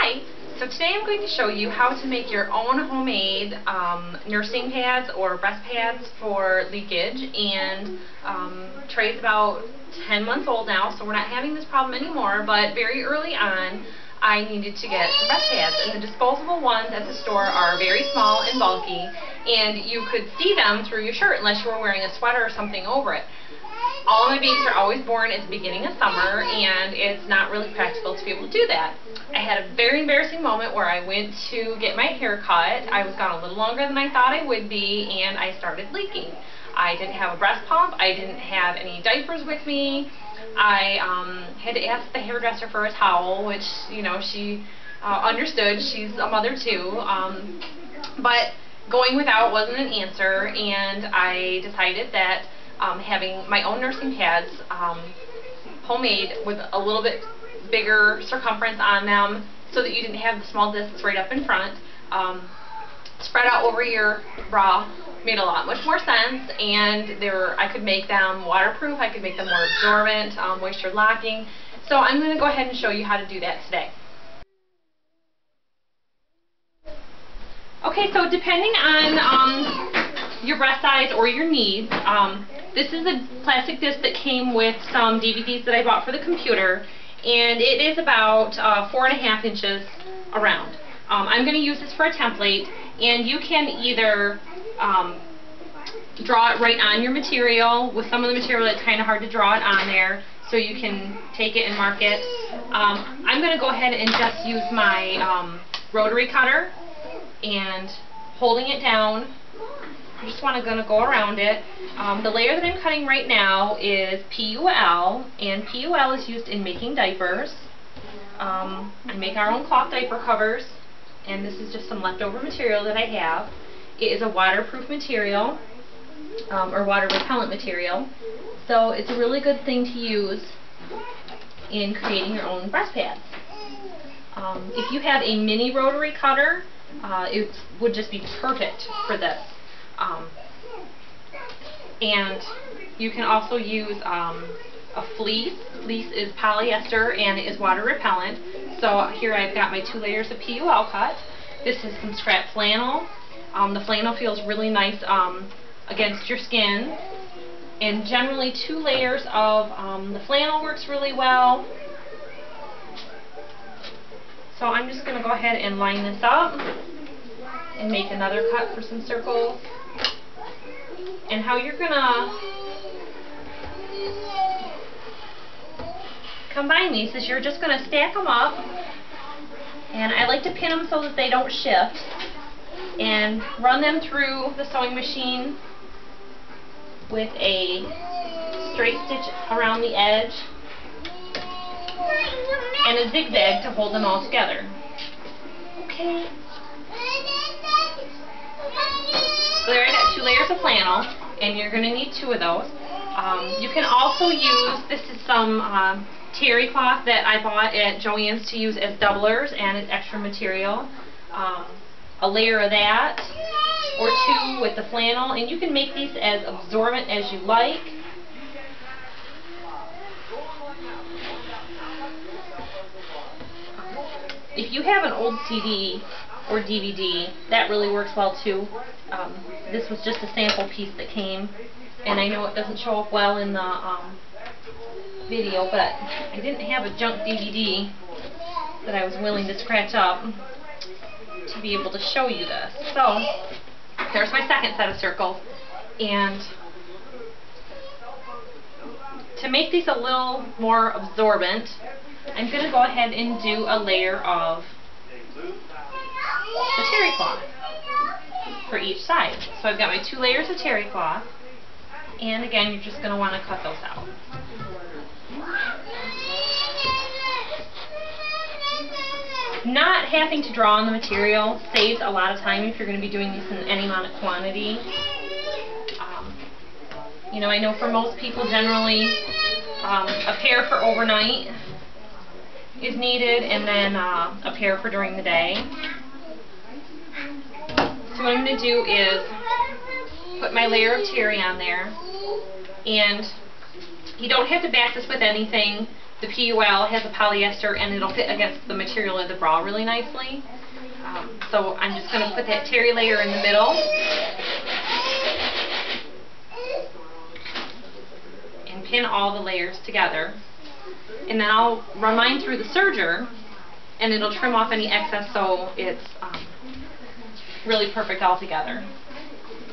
Hi! So today I'm going to show you how to make your own homemade nursing pads or breast pads for leakage. And Trey's about 10 months old now, so we're not having this problem anymore, but very early on I needed to get some breast pads, and the disposable ones at the store are very small and bulky, and you could see them through your shirt unless you were wearing a sweater or something over it. All of my babies are always born at the beginning of summer, and it's not really practical to be able to do that. I had a very embarrassing moment where I went to get my hair cut. I was gone a little longer than I thought I would be, and I started leaking. I didn't have a breast pump. I didn't have any diapers with me. I had to ask the hairdresser for a towel, which, you know, she understood. She's a mother too. But going without wasn't an answer, and I decided that having my own nursing pads, homemade, with a little bit bigger circumference on them so that you didn't have the small discs right up in front, spread out over your bra, made a lot much more sense. And I could make them waterproof, I could make them more absorbent, moisture locking. So I'm going to go ahead and show you how to do that today. Okay, so depending on your breast size or your needs, this is a plastic disc that came with some DVDs that I bought for the computer, and it is about 4.5 inches around. I'm going to use this for a template, and you can either draw it right on your material. With some of the material it's kind of hard to draw it on there, so you can take it and mark it. I'm going to go ahead and just use my rotary cutter, and holding it down, I just want to go around it. The layer that I'm cutting right now is PUL, and PUL is used in making diapers. I make our own cloth diaper covers, and this is just some leftover material that I have. It is a waterproof material, or water repellent material, so it's a really good thing to use in creating your own breast pads. If you have a mini rotary cutter, it would just be perfect for this. And you can also use a fleece. Fleece is polyester and it is water repellent. So here I've got my 2 layers of PUL cut. This is some scrap flannel. The flannel feels really nice against your skin. And generally 2 layers of the flannel works really well. So I'm just going to go ahead and line this up and make another cut for some circles. And how you're going to combine these is you're just going to stack them up, and I like to pin them so that they don't shift, and run them through the sewing machine with a straight stitch around the edge and a zigzag to hold them all together. Okay. So there I got 2 layers of flannel, and you're going to need 2 of those. You can also use, this is some terry cloth that I bought at Joann's to use as doublers, and it's extra material. A layer of that, or 2 with the flannel, and you can make these as absorbent as you like. If you have an old CD or DVD, that really works well too. This was just a sample piece that came, and I know it doesn't show up well in the video, but I didn't have a junk DVD that I was willing to scratch up to be able to show you this. So there's my second set of circles, and to make these a little more absorbent, I'm going to go ahead and do a layer of the terry cloth for each side. So I've got my 2 layers of terry cloth, and again, you're just going to want to cut those out. Not having to draw on the material saves a lot of time if you're going to be doing these in any amount of quantity. You know, I know for most people generally a pair for overnight is needed, and then a pair for during the day. So what I'm going to do is put my layer of terry on there, and you don't have to back this with anything. the PUL has a polyester and it'll fit against the material of the bra really nicely. So I'm just going to put that terry layer in the middle and pin all the layers together. And then I'll run mine through the serger and it'll trim off any excess so it's really perfect all together.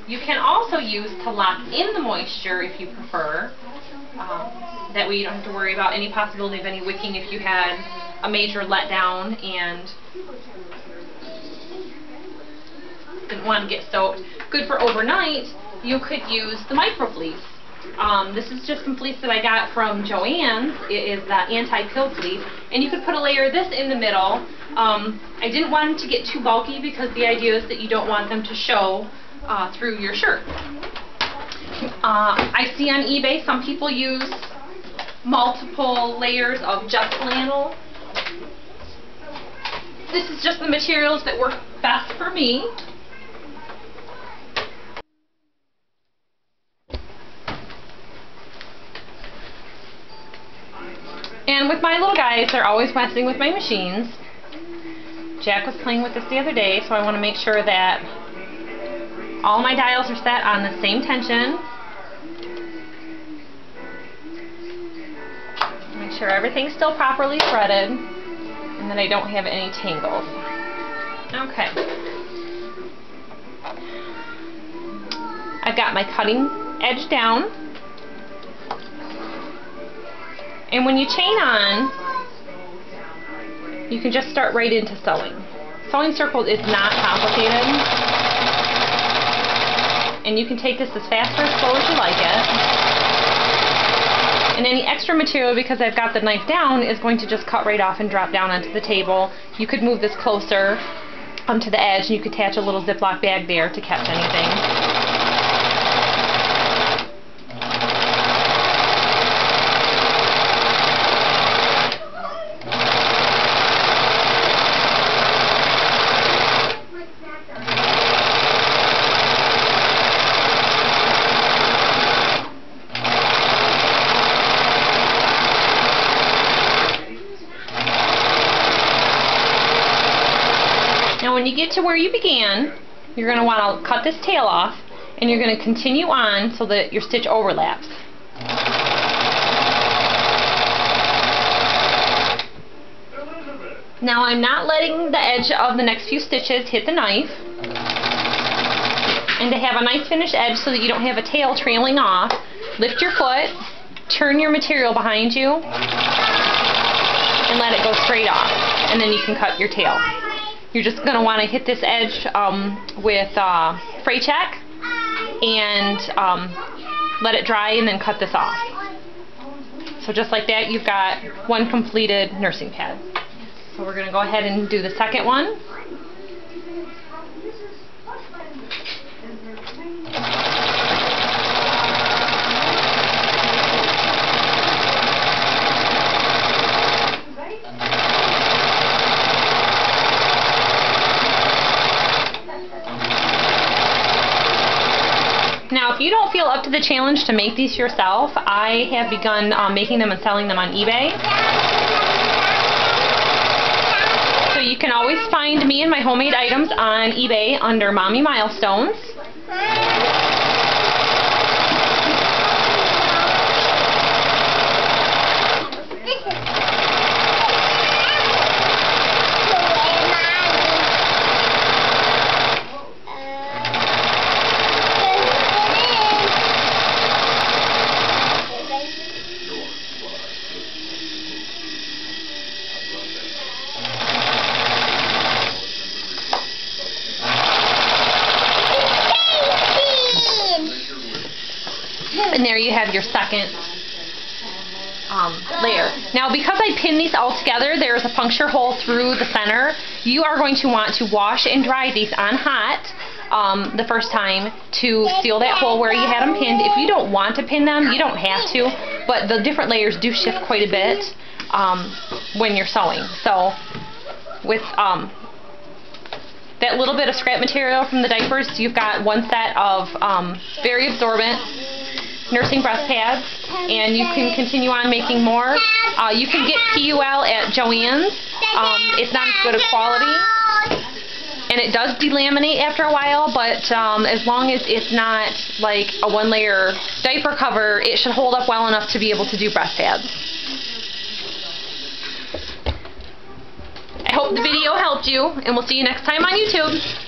You can also use to lock in the moisture if you prefer. That way you don't have to worry about any possibility of any wicking if you had a major letdown and didn't want to get soaked. Good for overnight, you could use the microfleece. This is just some fleece that I got from Joann's. It is the anti-pill fleece. And you could put a layer of this in the middle. I didn't want them to get too bulky because the idea is that you don't want them to show through your shirt. I see on eBay some people use multiple layers of just flannel. This is just the materials that work best for me. And with my little guys, they're always messing with my machines. Jack was playing with this the other day, so I want to make sure that all my dials are set on the same tension. Make sure everything's still properly threaded and that I don't have any tangles. Okay. I've got my cutting edge down. And when you chain on, you can just start right into sewing. Sewing circles is not complicated. And you can take this as fast or as slow as you like it. And any extra material, because I've got the knife down, is going to just cut right off and drop down onto the table. You could move this closer to the edge and you could attach a little Ziploc bag there to catch anything. Now when you get to where you began, you're going to want to cut this tail off and you're going to continue on so that your stitch overlaps. Now I'm not letting the edge of the next few stitches hit the knife. And to have a nice finished edge so that you don't have a tail trailing off, lift your foot, turn your material behind you, and let it go straight off. And then you can cut your tail. You're just going to want to hit this edge with Fray Check and let it dry and then cut this off. So just like that, you've got one completed nursing pad. So we're going to go ahead and do the second one. Now, if you don't feel up to the challenge to make these yourself, I have begun making them and selling them on eBay. So you can always find me and my homemade items on eBay under Mommy Milestones. And there you have your second layer. Now because I pinned these all together, there's a puncture hole through the center. You are going to want to wash and dry these on hot the first time to seal that hole where you had them pinned. If you don't want to pin them, you don't have to, but the different layers do shift quite a bit when you're sewing. So with that little bit of scrap material from the diapers, you've got one set of very absorbent nursing breast pads, and you can continue on making more. You can get PUL at Joann's. It's not as good a quality, and it does delaminate after a while, but as long as it's not like a one-layer diaper cover, it should hold up well enough to be able to do breast pads. I hope the video helped you, and we'll see you next time on YouTube.